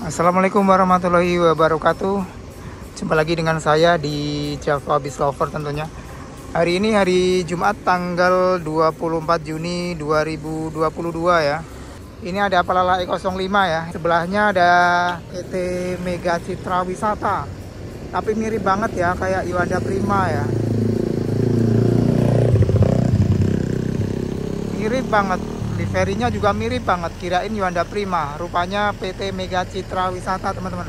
Assalamualaikum warahmatullahi wabarakatuh. Jumpa lagi dengan saya di Java Beach Lover tentunya. Hari ini hari Jumat tanggal 24 Juni 2022 ya. Ini ada Palala E05 ya. Sebelahnya ada PT Mega Citra Wisata. Tapi mirip banget ya kayak Yuanda Prima ya. Mirip banget. Liverinya juga mirip banget, kirain Yuanda Prima, rupanya PT Mega Citra Wisata teman-teman.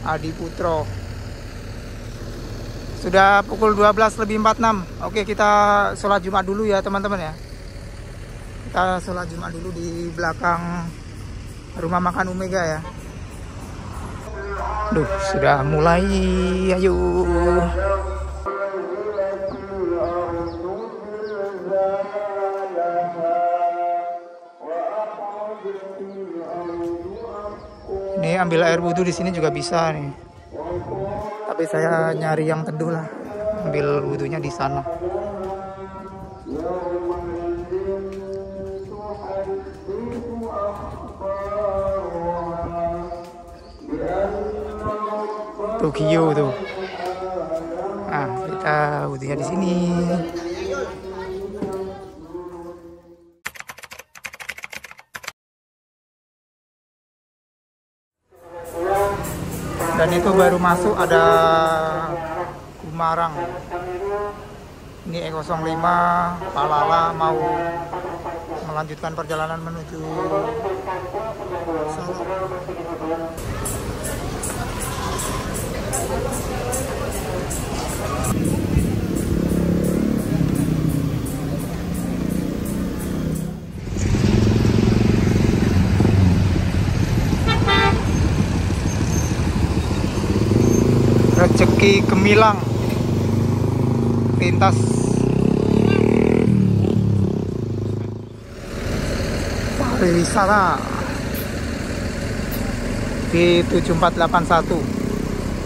Adi Putro. Sudah pukul 12:46. Oke, kita sholat Jumat dulu ya teman-teman ya. Kita sholat Jumat dulu di belakang rumah makan Omega ya. Duh, sudah mulai, ayo. Ini ambil air wudhu di sini juga bisa nih. Tapi saya nyari yang teduh lah. Ambil wudhunya di sana. Tokyo tuh. Nah, kita wudhunya di sini. Dan itu baru masuk ada Gumarang. Ini E05 Palala mau melanjutkan perjalanan menuju Solo. Rezeki Gemilang lintas pariwisata di 7481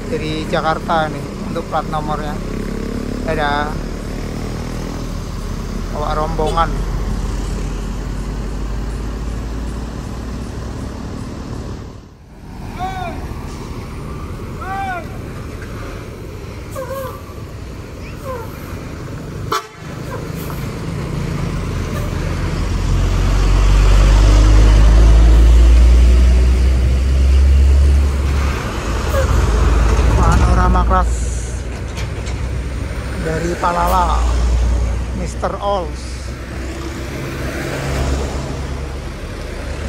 dari Jakarta nih untuk plat nomornya. Ada bawa rombongan. Kelas dari Palala Mr. Olls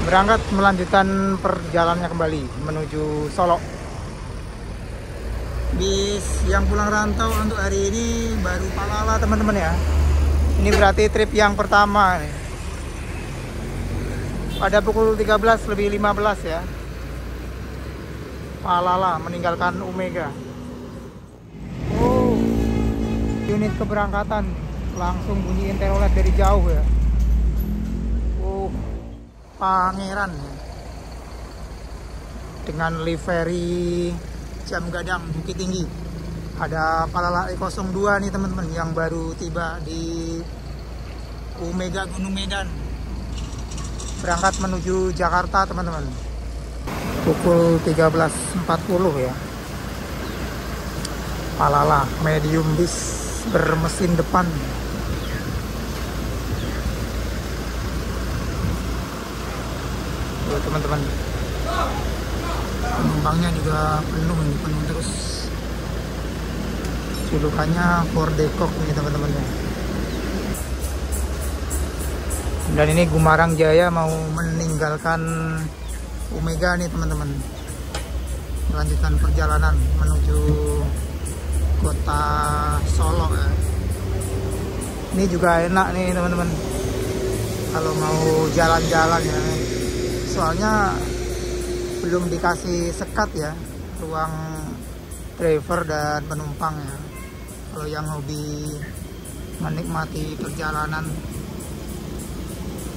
berangkat melanjutkan perjalanannya kembali menuju Solo. Bis yang pulang rantau untuk hari ini baru Palala teman-teman ya. Ini berarti trip yang pertama nih. Pada pukul 13:15 ya. Palala meninggalkan Omega. Unit keberangkatan langsung bunyiin telolet dari jauh ya. Pangeran dengan livery jam gadang Bukit Tinggi. Ada Palala E02 nih teman-teman yang baru tiba di Omega Gunung Medan. Berangkat menuju Jakarta teman-teman. Pukul 13.40 ya. Palala medium bis bermesin depan. Tuh teman-teman, penumpangnya juga penuh ini, penuh terus. Julukannya Ford Dekok nih teman-teman ya. Dan ini Gumarang Jaya mau meninggalkan Omega nih teman-teman, melanjutkan perjalanan menuju kota Solo ya. Ini juga enak nih teman-teman kalau mau jalan-jalan ya. Soalnya belum dikasih sekat ya ruang driver dan penumpang ya. Kalau yang hobi menikmati perjalanan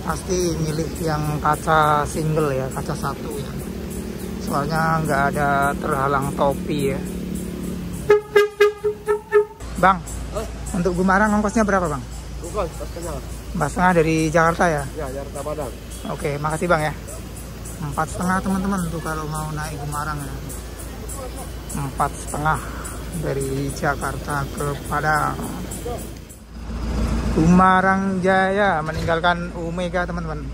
pasti milih yang kaca single ya, kaca satu ya. Soalnya nggak ada terhalang topi ya. Bang, untuk Gumarang ongkosnya berapa bang? Bukan, pas 4,5 dari Jakarta ya? Ya, Jakarta Padang. Oke, makasih bang ya. 4,5 teman-teman tuh kalau mau naik Gumarang ya. 4,5 dari Jakarta ke Padang. Gumarang Jaya meninggalkan Omega teman-teman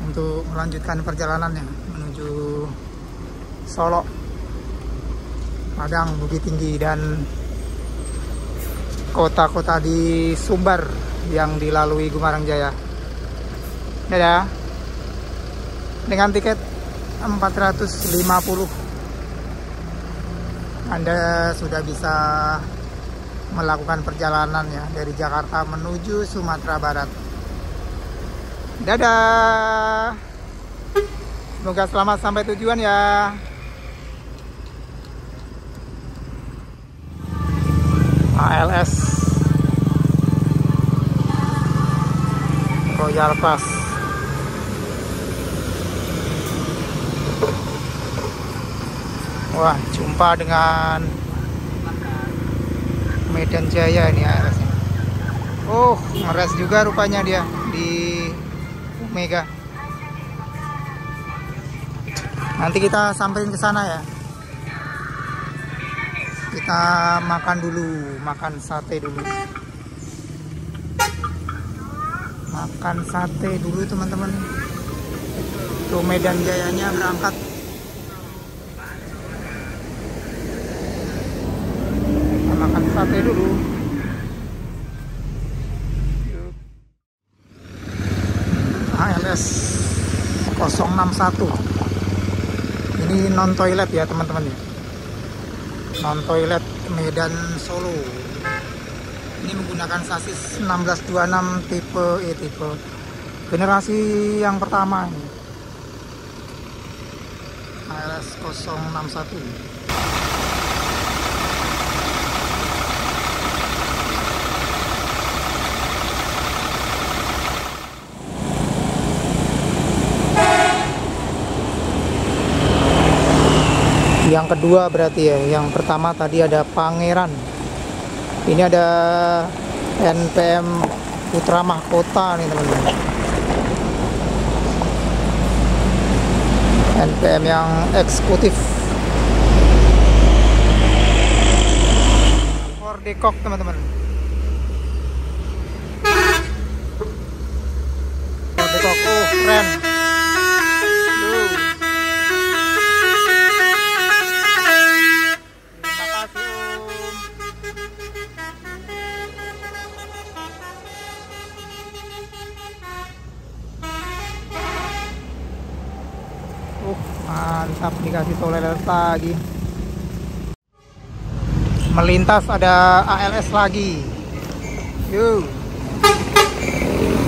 untuk melanjutkan perjalanannya menuju Solo, Padang, Bukit Tinggi, dan kota-kota di Sumbar yang dilalui Gumarang Jaya. Dadah. Dengan tiket 450 Anda sudah bisa melakukan perjalanan ya dari Jakarta menuju Sumatera Barat. Dadah. Semoga selamat sampai tujuan ya. ALS Royal Pass. Wah, jumpa dengan Medan Jaya ini ALS-nya. Oh, ngeres juga rupanya dia di Omega. Nanti kita samperin ke sana ya. Kita makan dulu, makan sate dulu. Makan sate dulu teman-teman. Tuh Medan Jayanya berangkat. Kita makan sate dulu. ALS 061. Ini non toilet ya teman-teman ya. Non toilet Medan Solo. Ini menggunakan sasis 1626 tipe tipe generasi yang pertama ini. ALS 061. Yang kedua berarti ya, yang pertama tadi ada Pangeran, ini ada NPM Putra Mahkota nih teman-teman. NPM yang eksekutif Ford Decok teman-teman. Ford Decok, oh keren. Mantap, dikasih toilet lagi. Melintas ada ALS lagi. Yuk.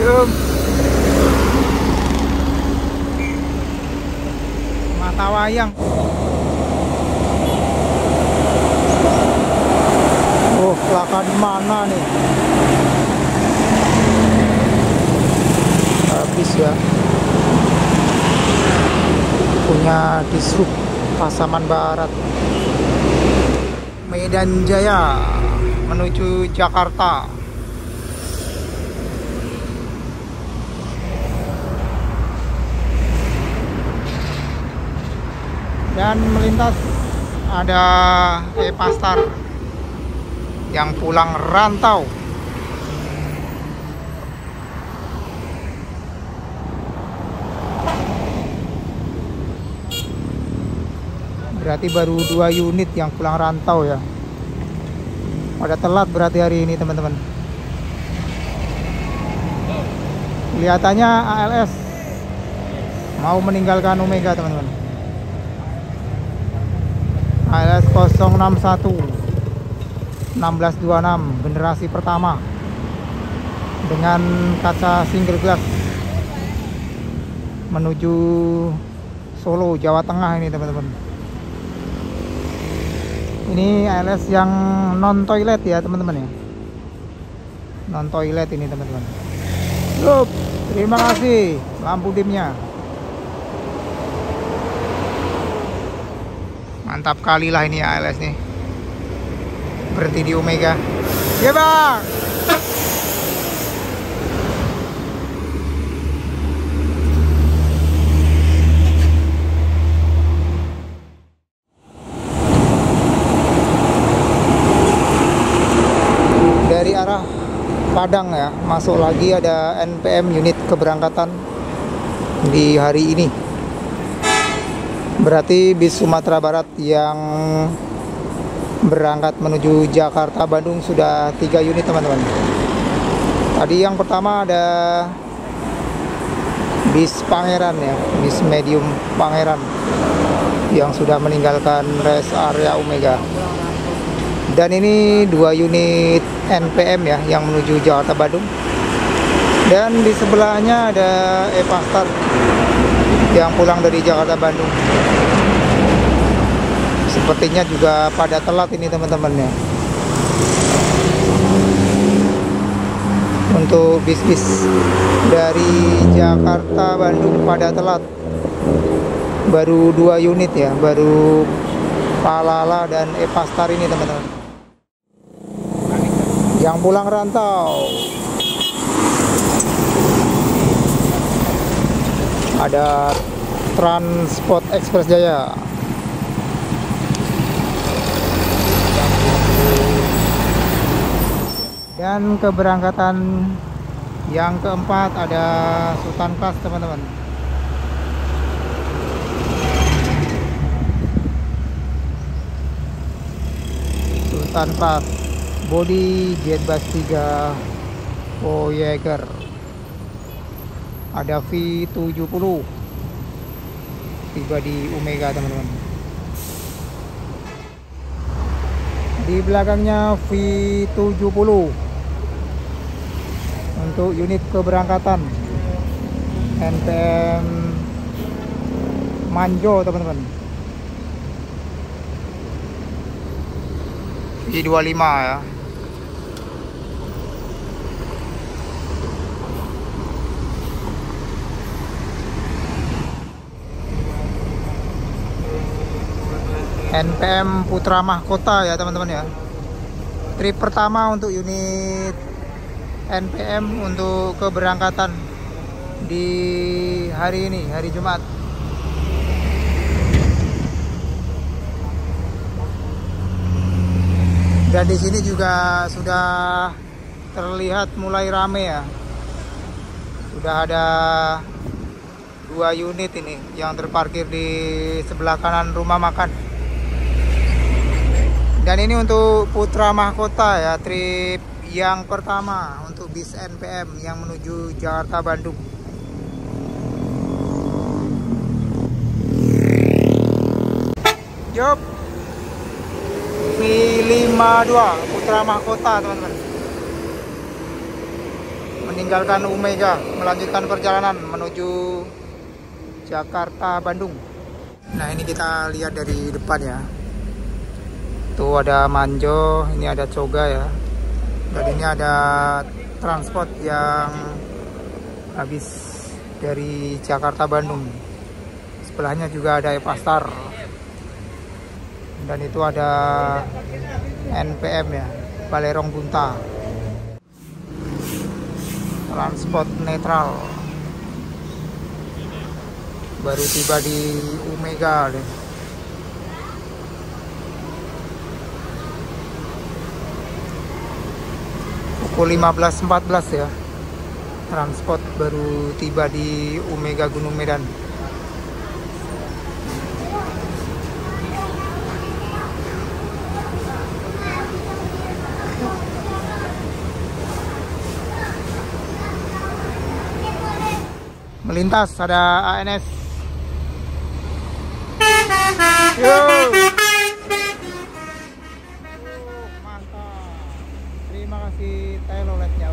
Yuk. Mata wayang. Oh, laka di mana nih? Habis ya. Punya Dishub Pasaman Barat. Medan Jaya menuju Jakarta. Dan melintas ada Pastar yang pulang rantau. Berarti baru 2 unit yang pulang rantau ya. Pada telat berarti hari ini teman-teman. Kelihatannya ALS mau meninggalkan Omega teman-teman. ALS 061 1626 generasi pertama dengan kaca single glass menuju Solo, Jawa Tengah ini teman-teman. Ini ALS yang non toilet ya teman-teman ya. Non toilet ini teman-teman. Yup, terima kasih lampu dimnya. Mantap kali lah ini ALS nih. Berhenti di Omega. Ya bang. Padang ya, masuk lagi ada NPM unit keberangkatan di hari ini. Berarti bis Sumatera Barat yang berangkat menuju Jakarta Bandung sudah 3 unit teman-teman. Tadi yang pertama ada bis Pangeran ya, bis medium Pangeran yang sudah meninggalkan rest area Omega. Dan ini 2 unit NPM ya yang menuju Jakarta Bandung. Dan di sebelahnya ada Epastar yang pulang dari Jakarta Bandung. Sepertinya juga pada telat ini teman-teman ya. Untuk bis-bis dari Jakarta Bandung pada telat. Baru 2 unit ya, baru Palala dan Epastar ini teman-teman. Yang pulang rantau ada Transport Express Jaya. Dan keberangkatan yang keempat ada Sultan Class teman-teman. Sultan Class body Jetbus 3 Voyager. Ada V70 tiba di Omega teman-teman. Di belakangnya V70 untuk unit keberangkatan NPM Manjo teman-teman. V25 ya. NPM Putra Mahkota ya teman-teman ya. Trip pertama untuk unit NPM untuk keberangkatan di hari ini, hari Jumat. Dan di sini juga sudah terlihat mulai rame ya. Sudah ada 2 unit ini yang terparkir di sebelah kanan rumah makan. Dan ini untuk Putra Mahkota ya, trip yang pertama untuk bis NPM yang menuju Jakarta Bandung. Yup, V52 Putra Mahkota teman-teman. Meninggalkan Omega, melanjutkan perjalanan menuju Jakarta Bandung. Nah ini kita lihat dari depan ya. Tuh ada Manjo, ini ada Coga ya. Dan ini ada transport yang habis dari Jakarta Bandung. Sebelahnya juga ada Epastar. Dan itu ada NPM ya, Balerong Bunta. Transport netral. Baru tiba di Omega deh. Pukul 15.14 ya. Transport baru tiba di Omega Gunung Medan. Melintas ada ANS. Yo. Terima kasih teloletnya.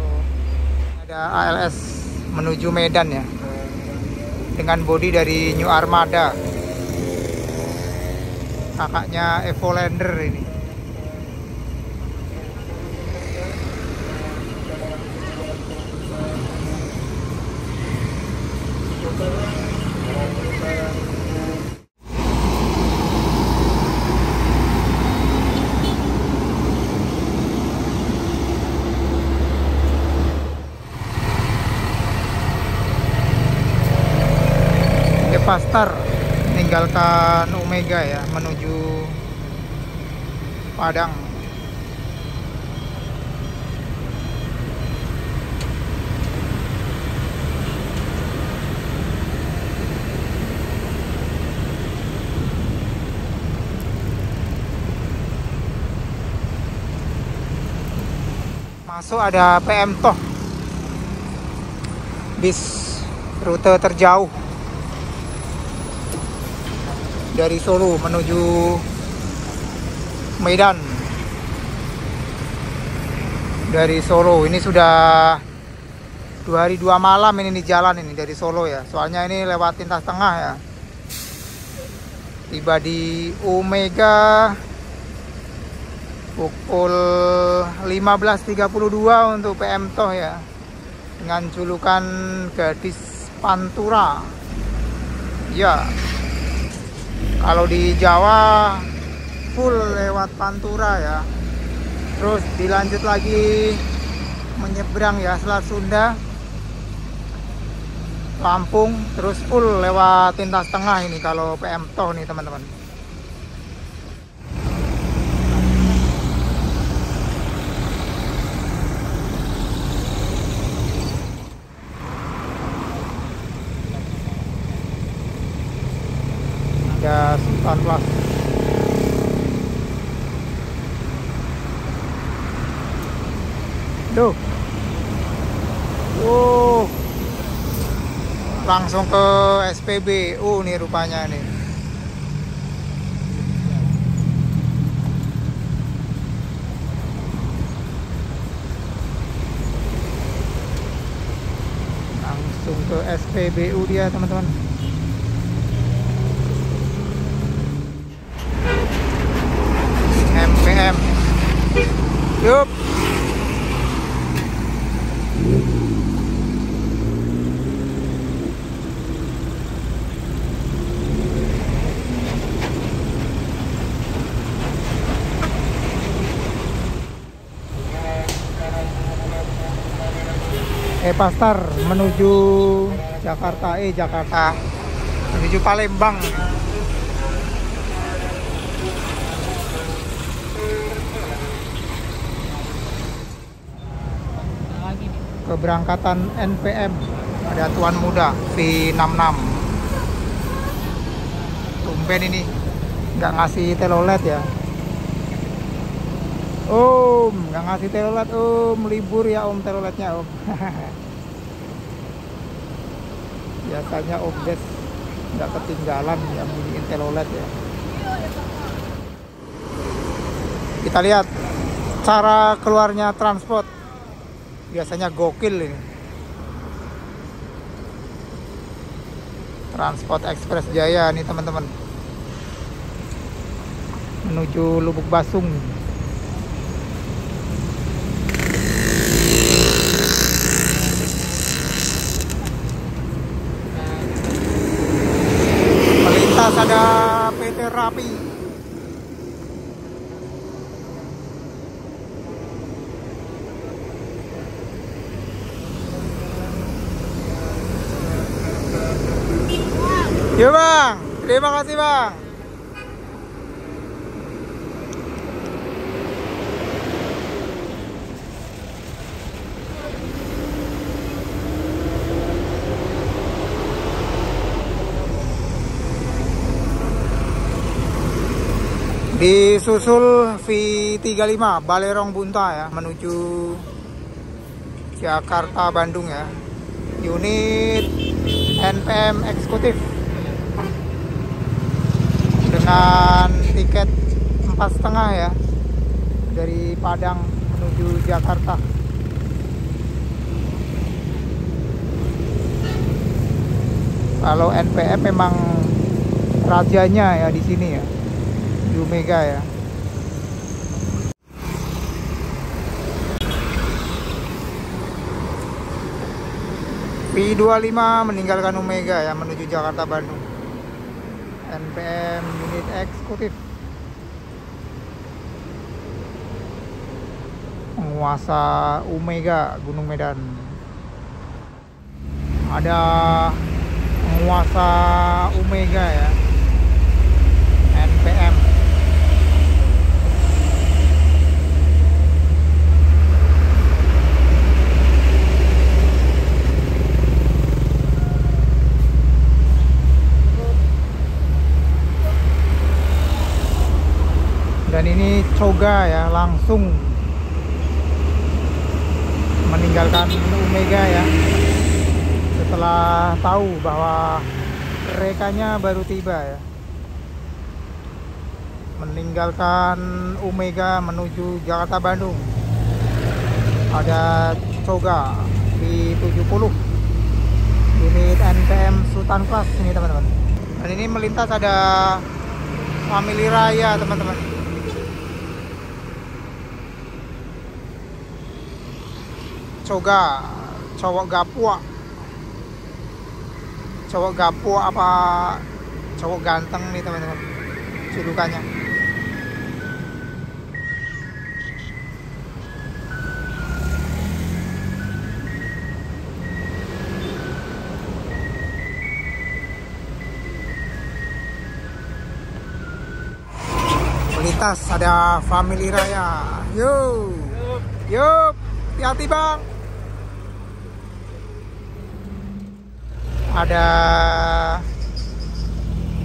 Ada ALS menuju Medan ya, dengan bodi dari New Armada, kakaknya Evolander ini. Epastar meninggalkan Omega ya, menuju Padang. Masuk ada PM Toh, bis rute terjauh dari Solo menuju Medan. Dari Solo ini sudah 2 hari 2 malam ini di jalan ini dari Solo ya. Soalnya ini lewat lintas tengah ya. Tiba di Omega pukul 15.32 untuk PM Toh ya. Dengan julukan Gadis Pantura. Ya. Kalau di Jawa full lewat Pantura ya. Terus dilanjut lagi menyeberang ya Selat Sunda, Lampung, terus full lewat lintas tengah ini kalau PM Toh nih teman-teman. Ada Sultan Plus. Duh. Langsung ke SPBU nih rupanya nih. Langsung ke SPBU dia teman-teman. MPM. Yup. Pastar menuju Jakarta menuju Palembang. Keberangkatan NPM ada Tuan Muda V66. Tumben ini nggak ngasih telolet ya. Om, nggak ngasih telolet om, libur ya om teloletnya om. Biasanya om Des nggak ketinggalan yang bunyiin telolet ya. Kita lihat cara keluarnya transport, biasanya gokil ini. Transport Express Jaya nih teman-teman, menuju Lubuk Basung. Melintas ada PT Rapi. Yuk bang, terima kasih bang. Disusul V35 Balerong Bunta ya, menuju Jakarta Bandung ya. Unit NPM eksekutif dengan tiket 4,5 ya, dari Padang menuju Jakarta. Kalau NPM memang rajanya ya di sini ya, di Omega ya. V25 meninggalkan Omega ya, menuju Jakarta Bandung. NPM unit eksekutif, penguasa Omega Gunung Medan. Ada penguasa Omega ya, NPM. Dan ini Coga ya, langsung meninggalkan Omega ya, setelah tahu bahwa rekanya baru tiba ya. Meninggalkan Omega menuju Jakarta Bandung. Ada Coga di 70 unit NPM Sultan Class ini teman-teman. Dan ini melintas ada Family Raya teman-teman. Coga, cowok gapua apa cowok ganteng nih teman-teman julukannya. Melintas ada Family Raya. Yup, hati-hati bang. Ada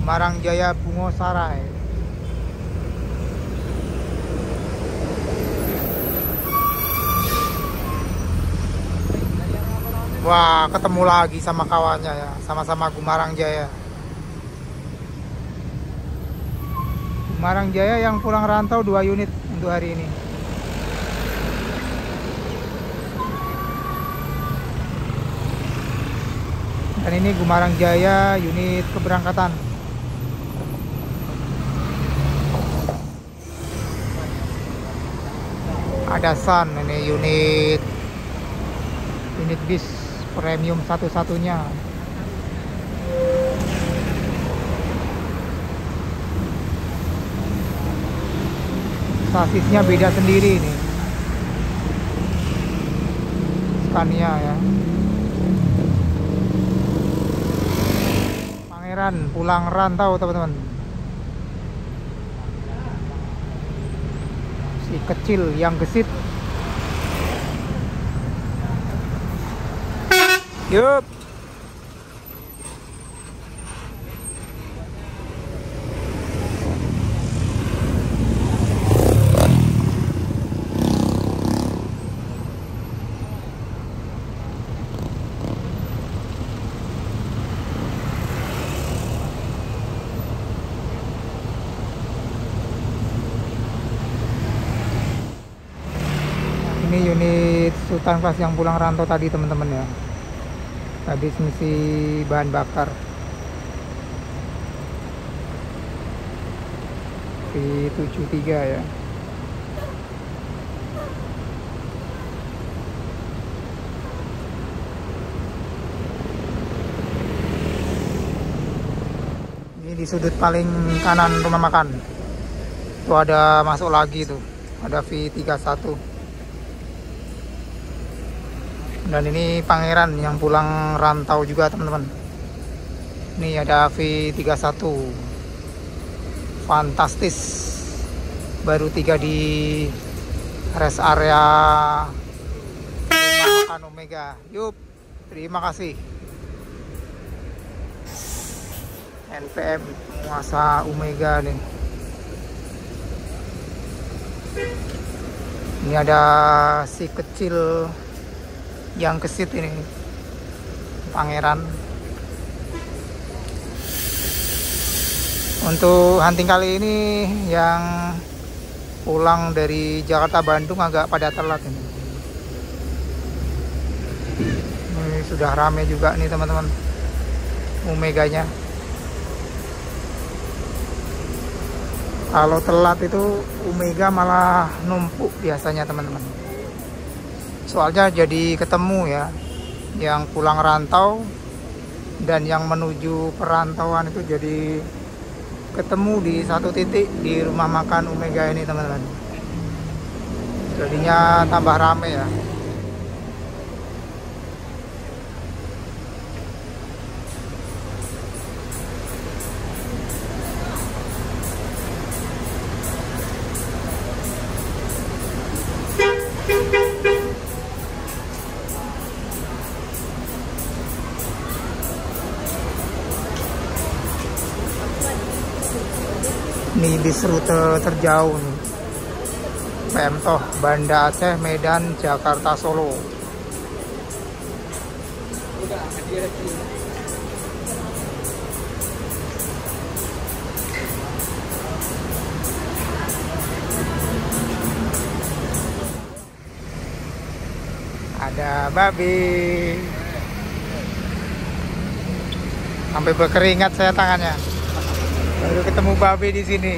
Marang Jaya Bungo Sarai. Wah, ketemu lagi sama kawannya ya, sama-sama Gumarang Jaya. Gumarang Jaya yang pulang rantau 2 unit untuk hari ini. Dan ini Gumarang Jaya unit keberangkatan. Ada Sun, ini unit bis premium satu-satunya. Sasisnya beda sendiri nih, Scania ya. Pangeran pulang rantau teman-teman. Si kecil yang gesit. Yup. Ini unit Sultan Class yang pulang rantau tadi teman-teman ya. Habis ngisi bahan bakar di 73 ya. Ini di sudut paling kanan rumah makan tuh ada masuk lagi tuh, ada V31. Dan ini Pangeran yang pulang rantau juga teman-teman. Ini ada V31 fantastis, baru 3 di rest area rumah makan Omega. Yup, terima kasih NPM penguasa Omega nih. Ini ada si kecil yang kesit ini, Pangeran. Untuk hunting kali ini yang pulang dari Jakarta Bandung agak pada telat ini. Ini sudah rame juga nih teman-teman Omeganya. Kalau telat itu Omega malah numpuk biasanya teman-teman. Soalnya jadi ketemu ya, yang pulang rantau dan yang menuju perantauan itu jadi ketemu di satu titik di rumah makan Omega ini teman-teman. Jadinya tambah rame ya. Ini bis rute terjauh nih, Pemtoh, Banda Aceh, Medan, Jakarta, Solo. Ada babi. Sampai berkeringat saya tangannya. Baru ketemu babi di sini.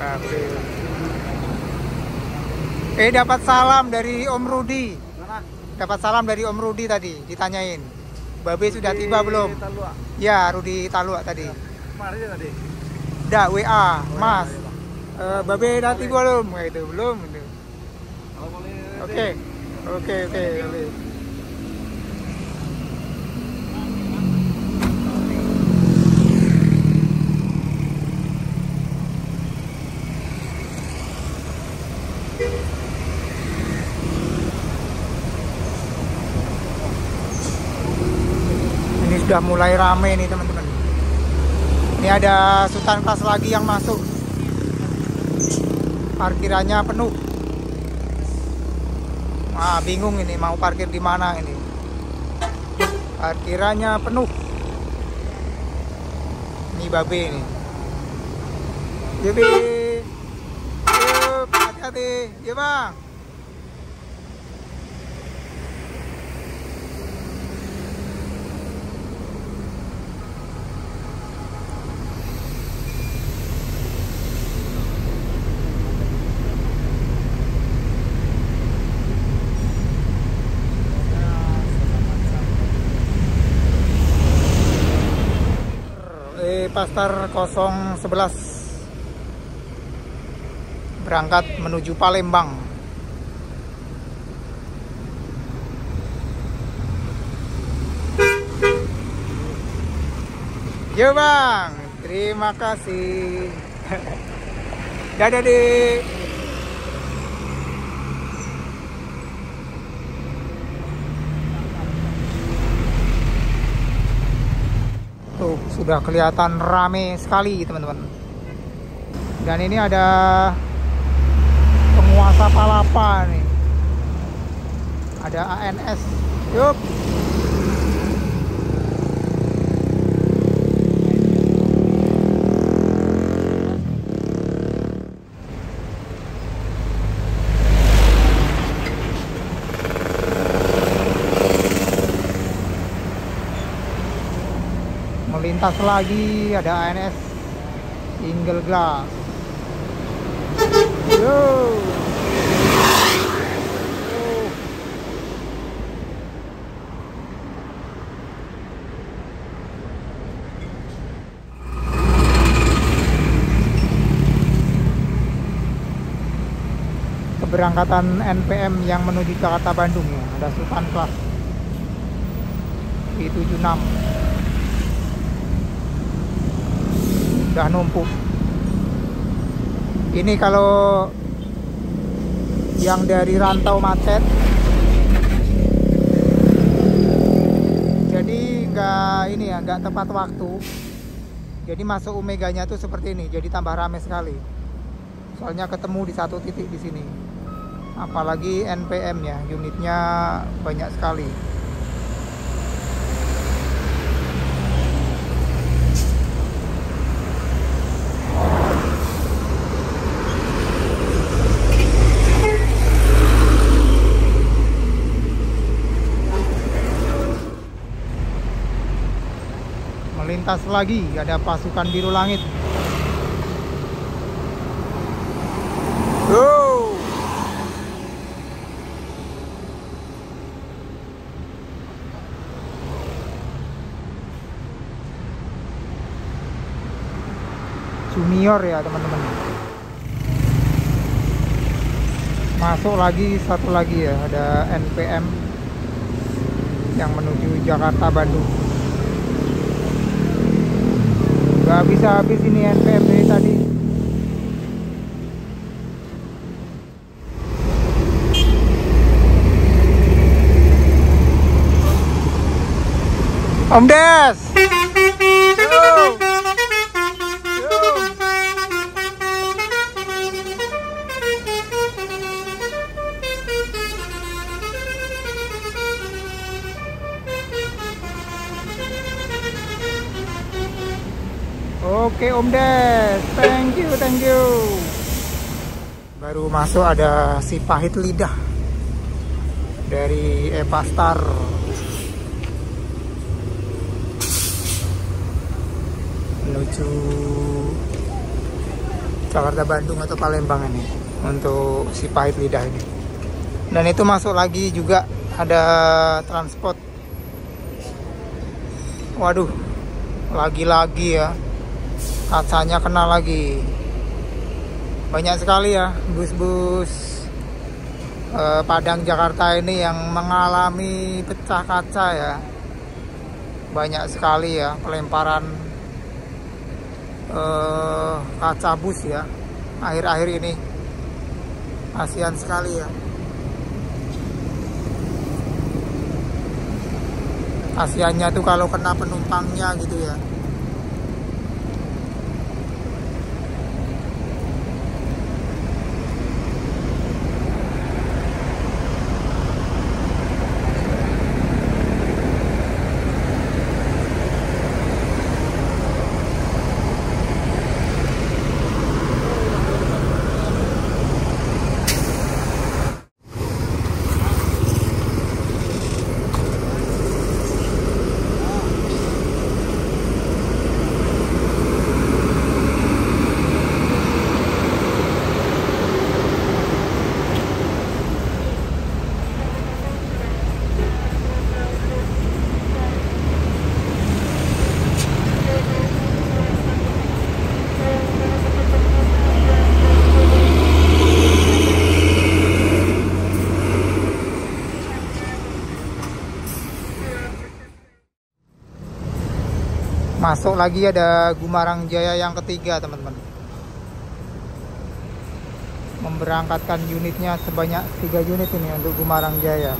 Babi. Dapat salam dari Om Rudi. Dapat salam dari Om Rudi tadi, ditanyain. Babi sudah tiba belum? Talua. Ya, Rudi Talua tadi. Kemarin ya tadi. Udah WA, Mas. Babi udah tiba belum? Kayak itu belum. Kalau boleh. Oke. Babi. Ini sudah mulai rame nih teman-teman. Ini ada Sultan Class lagi yang masuk. Parkirannya penuh. Wah, bingung ini mau parkir di mana ini. Parkirannya penuh. Ini babe ini. Babe. Yuk, hati-hati. Ya, Bang. Pastar 011 berangkat menuju Palembang. Yo Bang, terima kasih. Dadah Dek. Tuh, sudah kelihatan rame sekali teman-teman. Dan ini ada penguasa Palapa nih. Ada ANS. Yuk. Melintas lagi, ada ANS single glass. Yo. Keberangkatan NPM yang menuju Jakarta Bandung ya, ada Sultan Class I76. Udah numpuk. Ini kalau yang dari rantau macet, jadi nggak tepat waktu. Jadi masuk Omeganya tuh seperti ini, jadi tambah rame sekali. Soalnya ketemu di satu titik di sini. Apalagi NPM ya, unitnya banyak sekali. Melintas lagi, ada pasukan biru langit. Go! Junior ya teman-teman. Masuk lagi satu lagi ya, ada NPM yang menuju Jakarta Bandung. Gak bisa habis ini NPM dari tadi. Om Des. Yo. Oke Om Des, thank you. Baru masuk ada si pahit lidah. dari Epastar. Menuju Jakarta Bandung atau Palembang ini untuk si pahit lidah ini. Dan itu masuk lagi juga ada transport. Waduh, lagi-lagi ya, kacanya kena lagi. Banyak sekali ya bus-bus Padang Jakarta ini yang mengalami pecah kaca ya. Banyak sekali ya pelemparan kaca bus ya akhir-akhir ini. Kasihan sekali ya. Kasihannya tuh kalau kena penumpangnya gitu ya. Masuk lagi ada Gumarang Jaya yang ketiga, teman-teman. Memberangkatkan unitnya sebanyak 3 unit ini untuk Gumarang Jaya.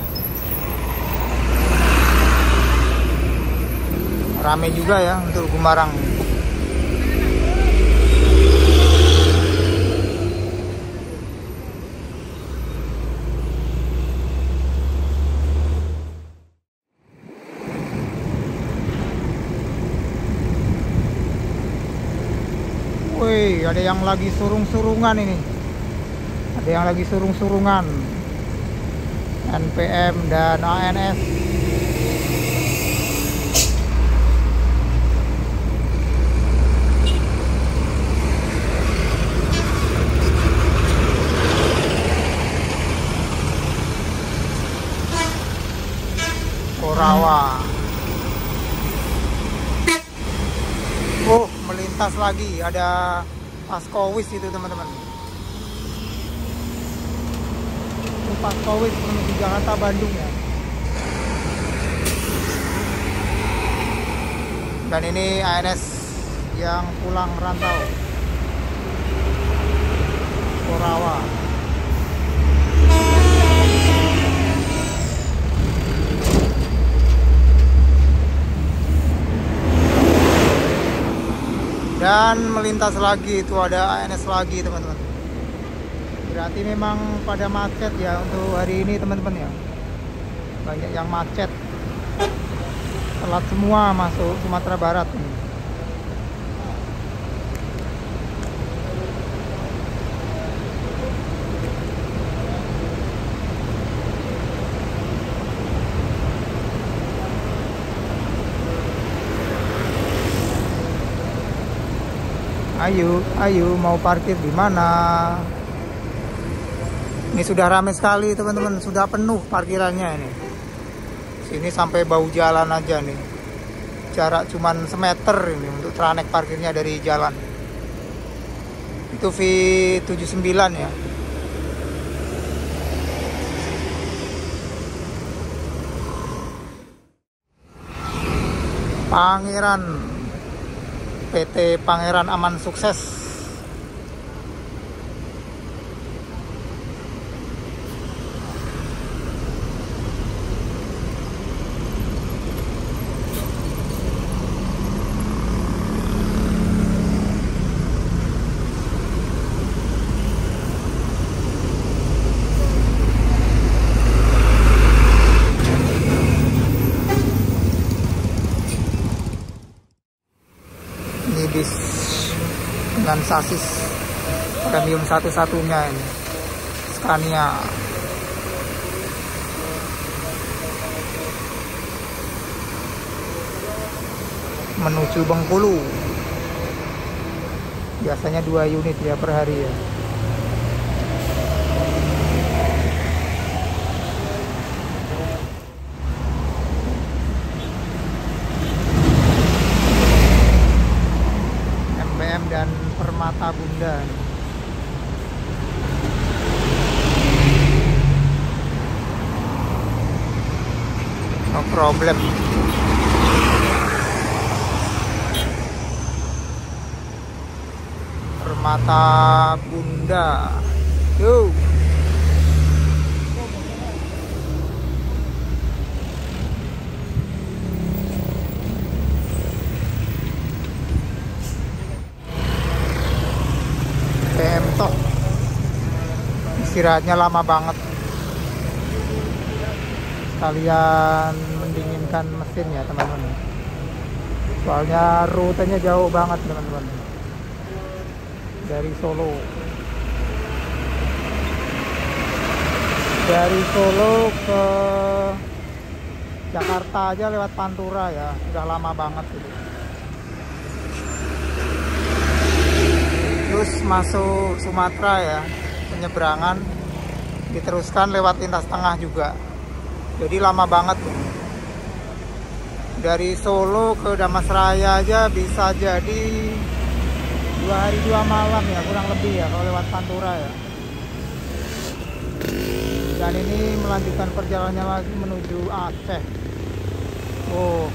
Rame juga ya untuk Gumarang. Wih, ada yang lagi surung-surungan ini. Ada yang lagi surung-surungan. NPM dan ANS. Korawa. Oh, melintas lagi, ada Paskowis itu, teman-teman. Itu Paskowis menuju Jakarta Bandung ya. Dan ini ANS yang pulang merantau, Korawa. Dan melintas lagi, itu ada ANS lagi, teman-teman. Berarti memang pada macet ya untuk hari ini, teman-teman ya. Banyak yang macet. Telat semua masuk Sumatera Barat ini. Ayo, mau parkir di mana? Ini sudah ramai sekali, teman-teman. Sudah penuh parkirannya ini. Sini sampai bau jalan aja nih. Jarak cuman semeter ini untuk tranek parkirnya dari jalan. Itu V79 ya. Pangeran, PT Pangeran Aman Sukses. Ini bis dengan sasis premium satu-satunya ini, Scania. menuju Bengkulu. Biasanya 2 unit ya per hari ya. MBM dan Permata Bunda. No problem. Permata Bunda. Yo. PM toh. Istirahatnya lama banget. Sekalian mendinginkan mesin ya teman-teman. Soalnya rutenya jauh banget teman-teman. Dari Solo ke Jakarta aja lewat Pantura ya, udah lama banget gitu. Terus masuk Sumatera ya, penyeberangan diteruskan lewat lintas tengah juga, jadi lama banget. Dari Solo ke Damasraya aja bisa jadi 2 hari 2 malam ya, kurang lebih ya kalau lewat Pantura ya. Dan ini melanjutkan perjalanannya lagi menuju Aceh. Oh,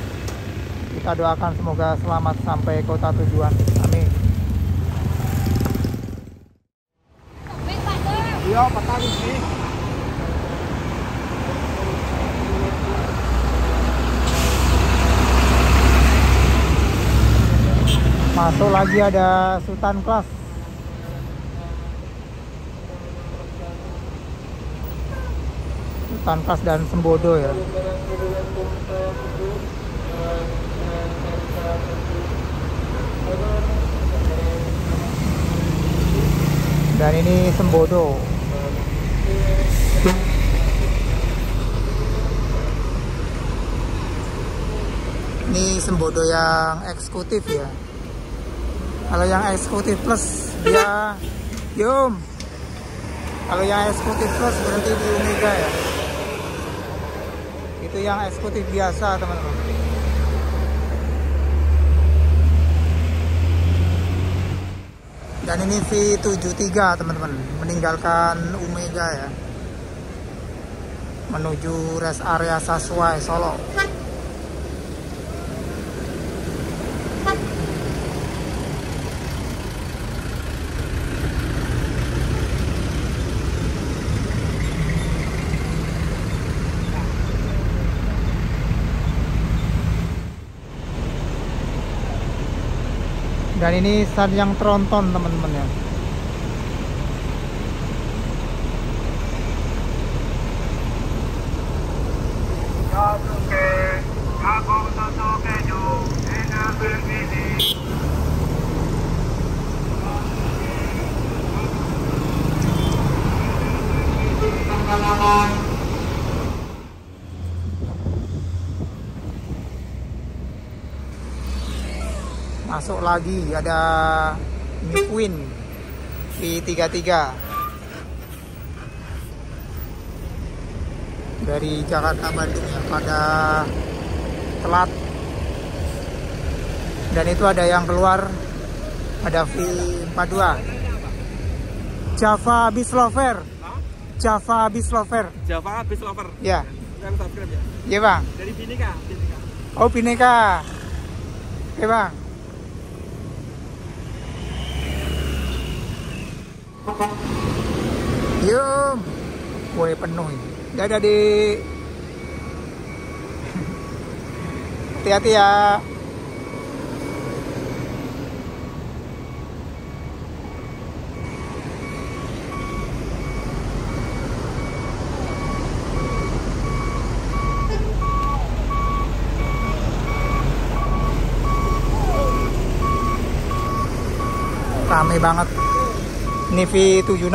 kita doakan semoga selamat sampai kota tujuan. Amin. Iya, patah sih. Masuk lagi ada Sultan Kelas. Sultan Kelas dan Sembodo ya. Dan ini Sembodo. Ini Sembodo yang eksekutif ya. Kalau yang eksekutif plus dia Yum. Kalau yang eksekutif plus berhenti di Omega ya. Itu yang eksekutif biasa teman-teman. Dan ini V73 teman-teman, meninggalkan Omega ya, menuju rest area Saswai Solo. Dan ini stand yang tronton teman-teman ya. Masuk lagi ada New Queen V33 dari Jakarta Bandung yang pada telat. Dan itu ada yang keluar, ada V42 Java Beast Lover. Java Beast Lover. Java Beast Lover. Ya. Yang subscribe ya. Iya bang. Dari Bineka. Oh Bineka. Oke bang. Yum, woi penuh ini. Dadah di. Hati-hati ya. Rame banget. Ini V76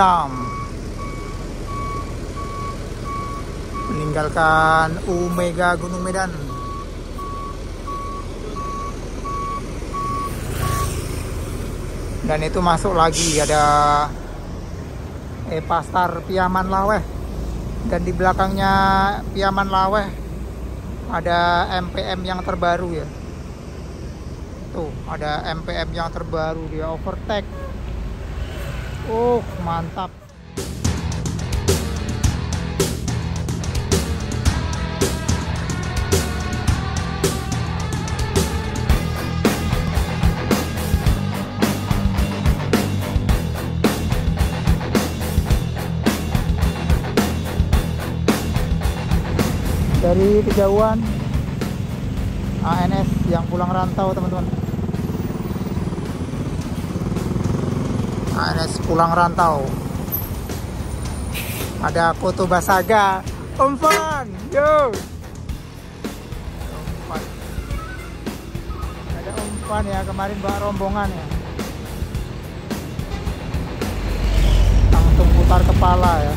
meninggalkan Omega Gunung Medan. Dan itu masuk lagi ada Pastar Piaman Laweh, dan di belakangnya Piaman Laweh ada MPM yang terbaru ya. Tuh ada MPM yang terbaru, dia overtake. Mantap. Dari kejauhan ANS yang pulang rantau, teman-teman. ANS pulang rantau. Ada Koto Basaga, umpan, yo. Umpan. Ada umpan ya, kemarin bawa rombongan ya. Langsung putar kepala ya.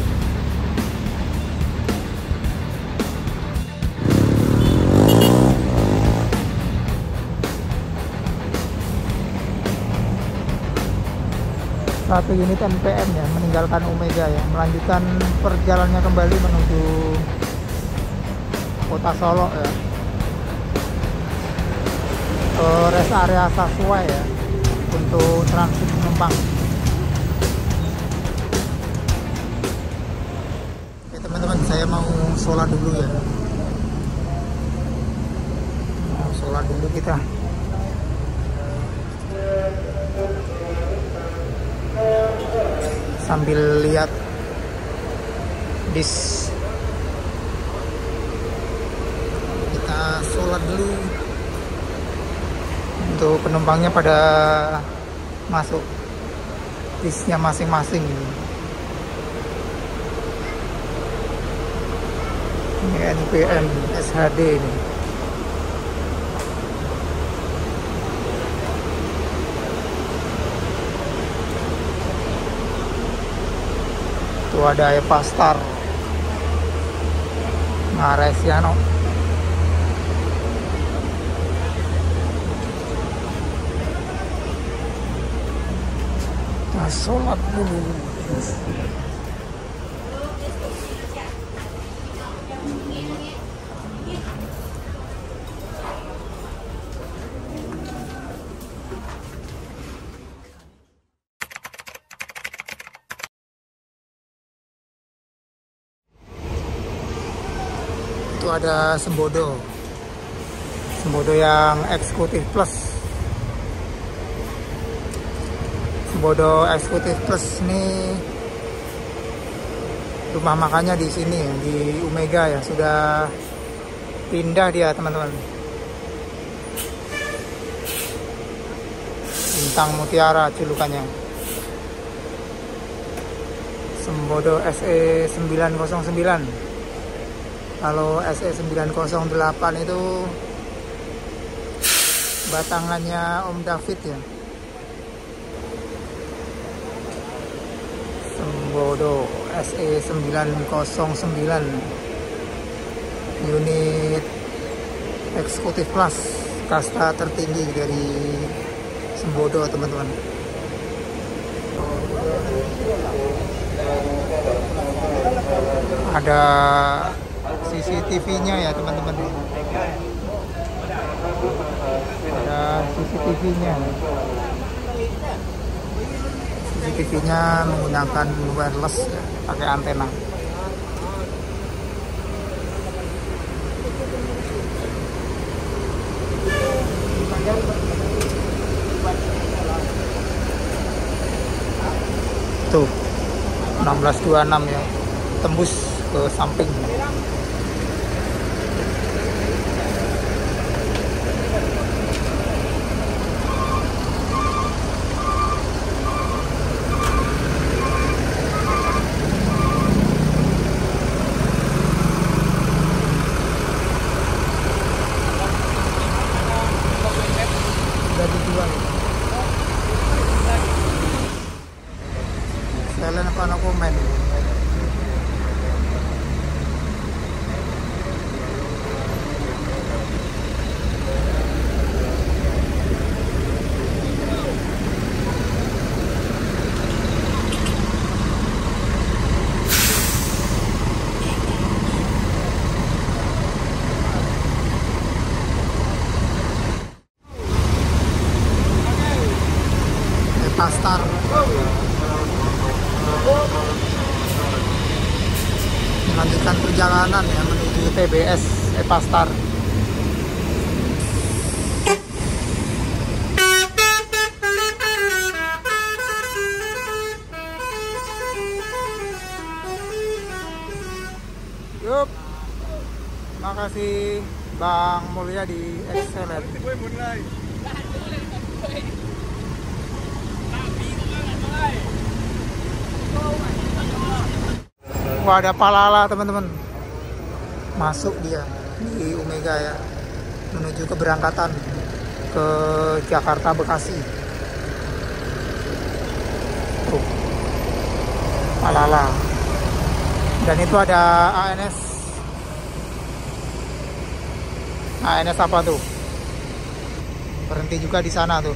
Satu unit NPM ya meninggalkan Omega ya, melanjutkan perjalanannya kembali menuju kota Solo ya, ke rest area Sasua ya, untuk transit penumpang. Oke teman-teman, saya mau sholat dulu ya, mau sholat dulu kita. Sambil lihat bis, kita sholat dulu. Untuk penumpangnya pada masuk bisnya masing-masing. Ini NPM SHD ini. Itu ada Pastar Maresiano. Kita sholat dulu. Itu ada Sembodo yang eksekutif plus. Sembodo eksekutif plus ini rumah makannya di sini di Omega ya, sudah pindah dia teman-teman. Bintang Mutiara julukannya. Sembodo SE 909. Kalau SE 908 itu batangannya Om David ya. Sembodo SE 909 unit eksekutif kelas, kasta tertinggi dari Sembodo teman-teman. Ada CCTV-nya ya teman-teman. Ada CCTV-nya. CCTV-nya menggunakan wireless ya, pakai antena. Tuh 1626 ya, tembus ke samping. Sudah dijual. Kalian apa no komen? Pastar. Melanjutkan perjalanan ya menuju TBS Pastar. Yup. Terima kasih Bang Mulya di Excellent. Wah, ada Palala teman-teman. Masuk dia di Omega ya, menuju keberangkatan ke Jakarta Bekasi. Tuh, Palala. Dan itu ada ANS. ANS apa tuh? Berhenti juga di sana tuh.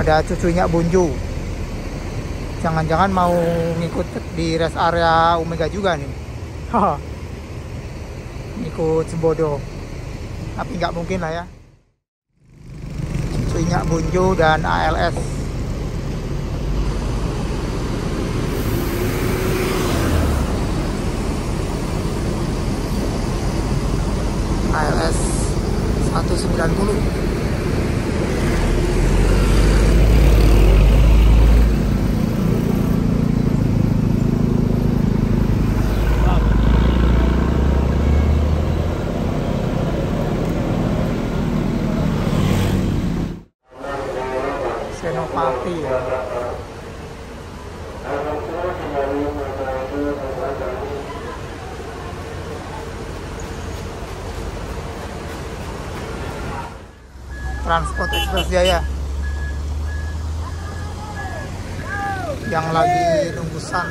Ada cucunya Bunju. Jangan-jangan mau ngikut di rest area Omega juga nih. Haha. Ngikut Sembodo. Tapi nggak mungkin lah ya. Cucunya Bunju dan ALS. ALS 190. Senopati ya. Transport Express Jaya yang lagi nunggusan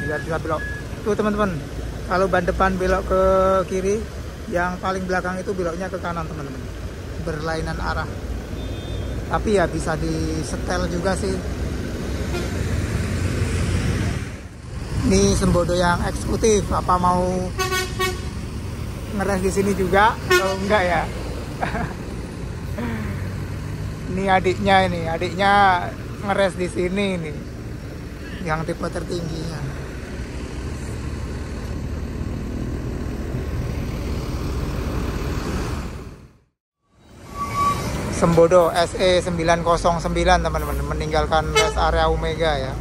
biar kita belok. Tuh teman-teman, kalau ban depan belok ke kiri, yang paling belakang itu beloknya ke kanan teman-teman, berlainan arah. Tapi ya bisa disetel juga sih. Ini Sembodo yang eksekutif, apa mau ngeres di sini juga? Oh enggak ya. Ini adiknya ngeres di sini nih, yang tipe tertingginya. Sembodo SE 909 teman-teman, meninggalkan rest area Omega ya,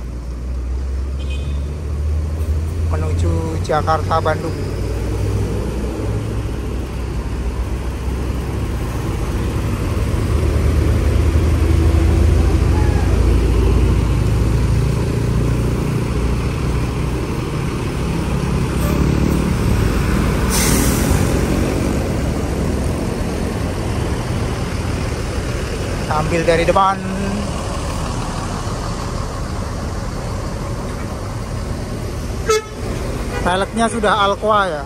menuju Jakarta Bandung. Ambil dari depan. Velgnya sudah Alcoa ya.